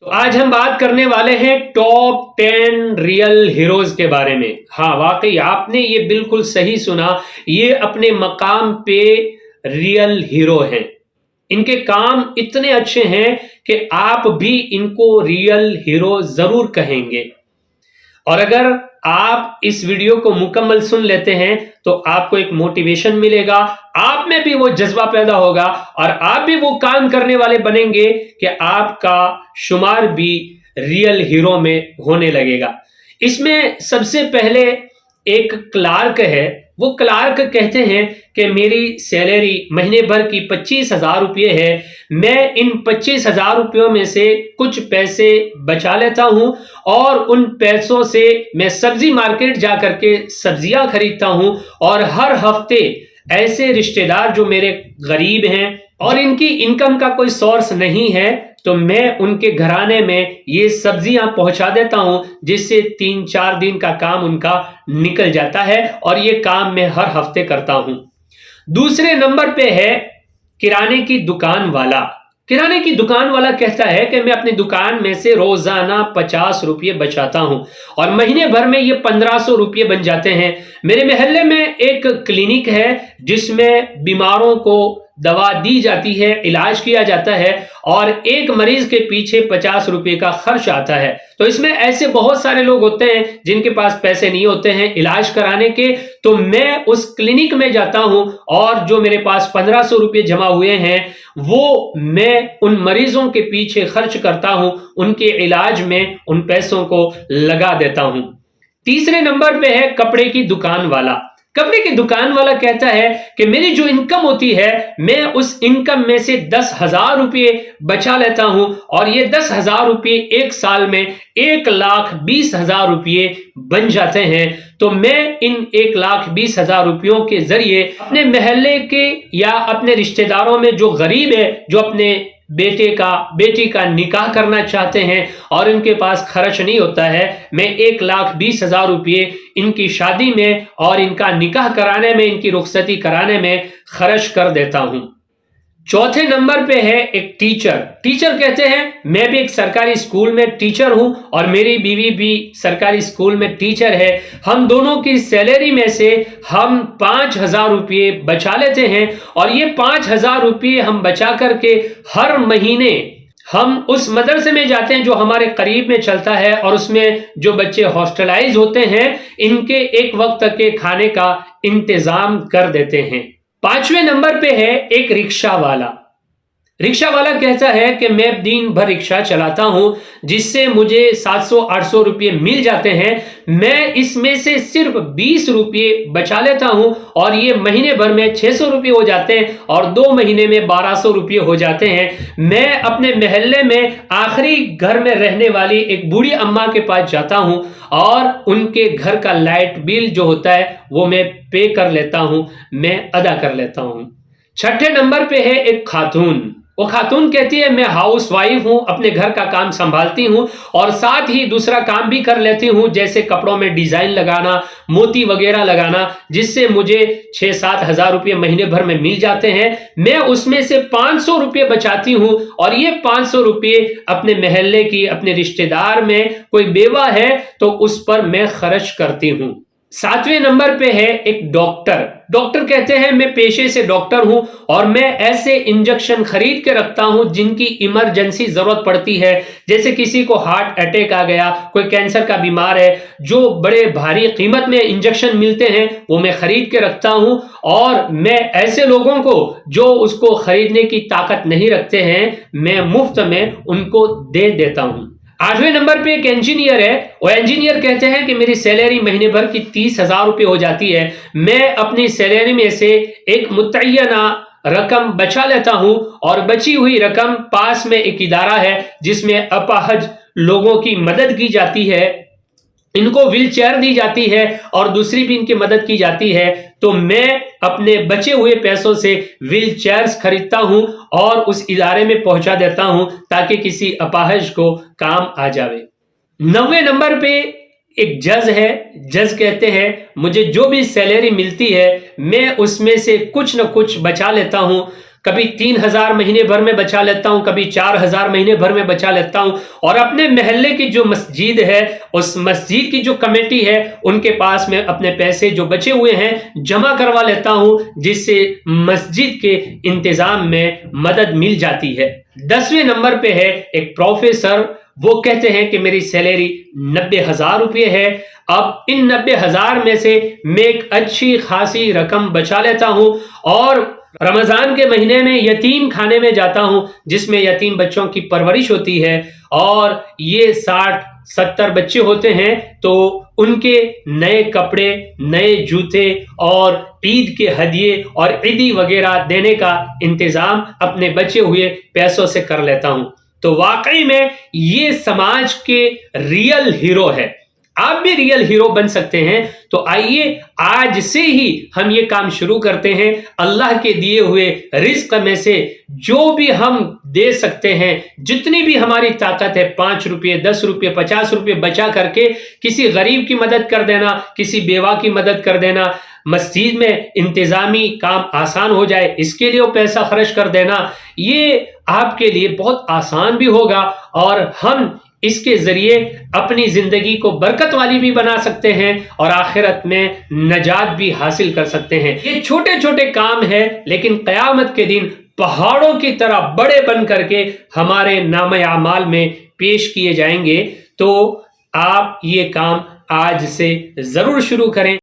तो आज हम बात करने वाले हैं टॉप 10 रियल हीरोज के बारे में। हाँ, वाकई आपने ये बिल्कुल सही सुना, ये अपने मकाम पे रियल हीरो हैं। इनके काम इतने अच्छे हैं कि आप भी इनको रियल हीरो जरूर कहेंगे। और अगर आप इस वीडियो को मुकम्मल सुन लेते हैं तो आपको एक मोटिवेशन मिलेगा, आप में भी वो जज्बा पैदा होगा और आप भी वो काम करने वाले बनेंगे कि आपका शुमार भी रियल हीरो में होने लगेगा। इसमें सबसे पहले एक क्लार्क है। वो क्लार्क कहते हैं कि मेरी सैलरी महीने भर की 25,000 रुपये है। मैं इन 25,000 रुपयों में से कुछ पैसे बचा लेता हूं और उन पैसों से मैं सब्जी मार्केट जा करके सब्जियां खरीदता हूं और हर हफ्ते ऐसे रिश्तेदार जो मेरे गरीब हैं और इनकी इनकम का कोई सोर्स नहीं है तो मैं उनके घराने में ये सब्जियां पहुंचा देता हूं, जिससे 3-4 दिन का काम उनका निकल जाता है और ये काम मैं हर हफ्ते करता हूं। दूसरे नंबर पे है किराने की दुकान वाला। किराने की दुकान वाला कहता है कि मैं अपनी दुकान में से रोजाना 50 रुपये बचाता हूं और महीने भर में ये 1500 रुपये बन जाते हैं। मेरे मोहल्ले में एक क्लिनिक है जिसमें बीमारों को दवा दी जाती है, इलाज किया जाता है और एक मरीज के पीछे 50 रुपये का खर्च आता है। तो इसमें ऐसे बहुत सारे लोग होते हैं जिनके पास पैसे नहीं होते हैं इलाज कराने के, तो मैं उस क्लिनिक में जाता हूं और जो मेरे पास 1500 रुपये जमा हुए हैं वो मैं उन मरीजों के पीछे खर्च करता हूं, उनके इलाज में उन पैसों को लगा देता हूं। तीसरे नंबर पे है कपड़े की दुकान वाला। कपड़े की दुकान वाला कहता है कि मेरी जो इनकम होती है मैं उस इनकम में से 10,000 रुपये बचा लेता हूं और ये 10,000 रुपये एक साल में 1,20,000 रुपये बन जाते हैं। तो मैं इन 1,20,000 रुपयों के जरिए अपने मोहल्ले के या अपने रिश्तेदारों में जो गरीब है, जो अपने बेटी का निकाह करना चाहते हैं और इनके पास खर्च नहीं होता है, मैं 1,20,000 रुपये इनकी शादी में और इनका निकाह कराने में, इनकी रुखसती कराने में खर्च कर देता हूं। चौथे नंबर पे है एक टीचर। टीचर कहते हैं मैं भी एक सरकारी स्कूल में टीचर हूं और मेरी बीवी भी सरकारी स्कूल में टीचर है। हम दोनों की सैलरी में से हम 5,000 रुपये बचा लेते हैं और ये 5,000 रुपये हम बचा करके हर महीने हम उस मदरसे में जाते हैं जो हमारे करीब में चलता है और उसमें जो बच्चे हॉस्टलाइज होते हैं इनके एक वक्त के खाने का इंतजाम कर देते हैं। पांचवें नंबर पे है एक रिक्शा वाला। रिक्शा वाला कहता है कि मैं दिन भर रिक्शा चलाता हूं जिससे मुझे 700-800 रुपये मिल जाते हैं। मैं इसमें से सिर्फ 20 रुपये बचा लेता हूं और ये महीने भर में 600 रुपये हो जाते हैं और 2 महीने में 1,200 रुपये हो जाते हैं। मैं अपने मोहल्ले में आखिरी घर में रहने वाली एक बूढ़ी अम्मा के पास जाता हूं और उनके घर का लाइट बिल जो होता है वो मैं पे कर लेता हूं, मैं अदा कर लेता हूं। छठे नंबर पे है एक खातून। वो खातून कहती है मैं हाउस वाइफ हूं, अपने घर का काम संभालती हूं और साथ ही दूसरा काम भी कर लेती हूं, जैसे कपड़ों में डिजाइन लगाना, मोती वगैरह लगाना, जिससे मुझे 6-7 हजार रुपये महीने भर में मिल जाते हैं। मैं उसमें से 500 रुपये बचाती हूं और ये 500 रुपये अपने मोहल्ले की, अपने रिश्तेदार में कोई बेवा है तो उस पर मैं खर्च करती हूं। 7वें नंबर पे है एक डॉक्टर। डॉक्टर कहते हैं मैं पेशे से डॉक्टर हूं और मैं ऐसे इंजेक्शन खरीद के रखता हूं जिनकी इमरजेंसी जरूरत पड़ती है, जैसे किसी को हार्ट अटैक आ गया, कोई कैंसर का बीमार है, जो बड़े भारी कीमत में इंजेक्शन मिलते हैं वो मैं खरीद के रखता हूं और मैं ऐसे लोगों को जो उसको खरीदने की ताकत नहीं रखते हैं मैं मुफ्त में उनको दे देता हूं। 8वें नंबर पे एक इंजीनियर है। वो इंजीनियर कहते हैं कि मेरी सैलरी महीने भर की 30,000 रुपये हो जाती है। मैं अपनी सैलरी में से एक मुतय्यना रकम बचा लेता हूं और बची हुई रकम पास में एक इदारा है जिसमें अपाहज लोगों की मदद की जाती है, इनको व्हील चेयर दी जाती है और दूसरी भी इनकी मदद की जाती है। तो मैं अपने बचे हुए पैसों से व्हील चेयर्स खरीदता हूं और उस इदारे में पहुंचा देता हूं ताकि किसी अपाहज को काम आ जावे। 9वें नंबर पे एक जज है। जज कहते हैं मुझे जो भी सैलरी मिलती है मैं उसमें से कुछ न कुछ बचा लेता हूं, کبھی 3,000 مہینے بھر میں بچا لیتا ہوں، کبھی 4,000 مہینے بھر میں بچا لیتا ہوں، اور اپنے محلے کی جو مسجد ہے اس مسجد کی جو کمیٹی ہے ان کے پاس میں اپنے پیسے جو بچے ہوئے ہیں جمع کروا لیتا ہوں، جس سے مسجد کے انتظام میں مدد مل جاتی ہے۔ 10ویں نمبر پہ ہے ایک پروفیسر، وہ کہتے ہیں کہ میری سیلری 90,000 روپے ہے، اب ان 90,000 میں سے میں ایک اچھی خاصی رقم بچا لیتا ہوں اور رمضان کے مہینے میں یتیم خانے میں جاتا ہوں جس میں یتیم بچوں کی پرورش ہوتی ہے، اور یہ 60-70 بچے ہوتے ہیں، تو ان کے نئے کپڑے، نئے جوتے اور عید کے ہدیے اور عیدی وغیرہ دینے کا انتظام اپنے بچے ہوئے پیسوں سے کر لیتا ہوں۔ تو واقعی میں یہ سماج کے ریئل ہیرو ہے۔ آپ بھی ریئل ہیرو بن سکتے ہیں، تو آئیے آج سے ہی ہم یہ کام شروع کرتے ہیں۔ اللہ کے دیے ہوئے رزق میں سے جو بھی ہم دے سکتے ہیں، جتنی بھی ہماری طاقت ہے، 5 روپے، 10 روپے، 50 روپے بچا کر کے کسی غریب کی مدد کر دینا، کسی بیوہ کی مدد کر دینا، مسجد میں انتظامی کام آسان ہو جائے اس کے لیے وہ پیسہ خرچ کر دینا، یہ آپ کے لیے بہت آسان بھی ہوگا، اور ہم اس کے ذریعے اپنی زندگی کو برکت والی بھی بنا سکتے ہیں اور آخرت میں نجات بھی حاصل کر سکتے ہیں۔ یہ چھوٹے چھوٹے کام ہیں، لیکن قیامت کے دن پہاڑوں کی طرح بڑے بن کر کے ہمارے نامہ اعمال میں پیش کیے جائیں گے۔ تو آپ یہ کام آج سے ضرور شروع کریں۔